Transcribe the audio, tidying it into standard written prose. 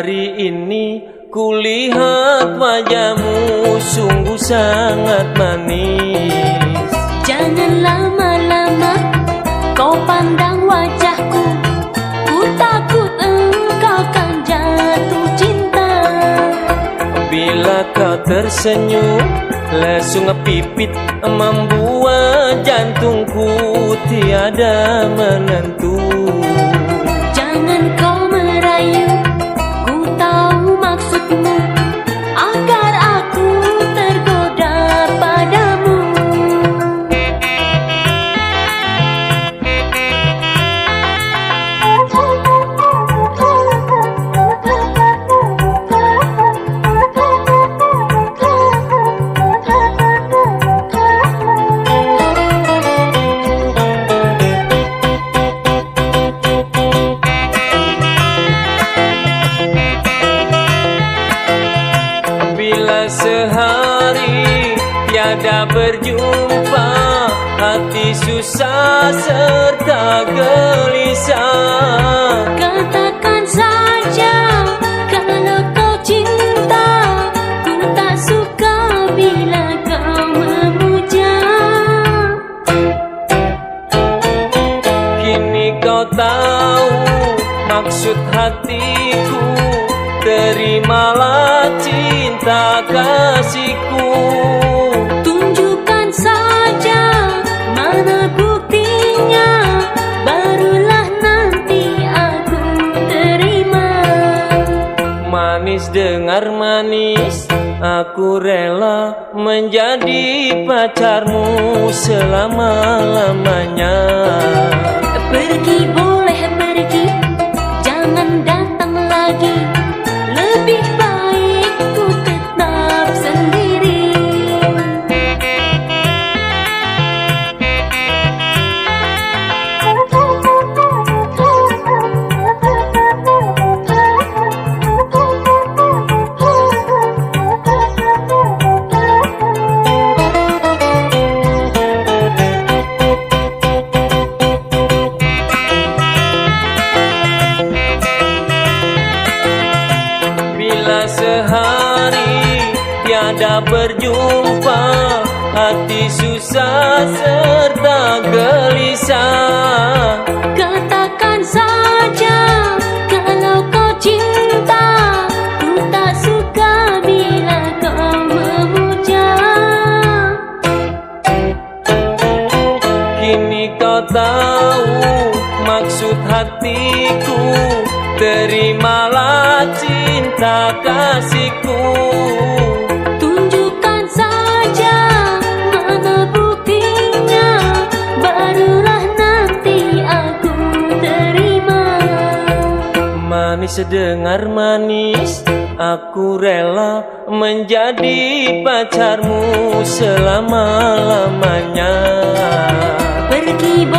Hari ini kulihat wajahmu sungguh sangat manis. Jangan lama-lama kau pandang wajahku, ku takut engkau kan jatuh cinta. Bila kau tersenyum, langsung pipit membuat jantungku tiada menentu. Jangan kau merayu, ku tahu maksudmu, agar aku tergoda padamu. Bila sehari tiada berjumpa, hati susah serta gelisah. Katakan saja kalau kau cinta, ku tak suka bila kau memuja. Kini kau tahu maksud hatiku, terimalah cinta kasihku. Tunjukkan saja mana buktinya, barulah nanti aku terima. Manis dengar manis, aku rela menjadi pacarmu selama-lamanya. Pergi boleh pergi, jangan datang lagi. Lebih baik ku tetap sendiri. Bila sehari tiada berjumpa, hati susah serta gelisah. Katakan saja kalau kau cinta, ku tak suka bila kau memuja. Kini kau tahu maksud hatiku, terimalah cinta kasihku. Tunjukkan saja mana buktinya, barulah nanti aku terima. Manis dengar manis, aku rela menjadi pacarmu selama-lamanya. Pergi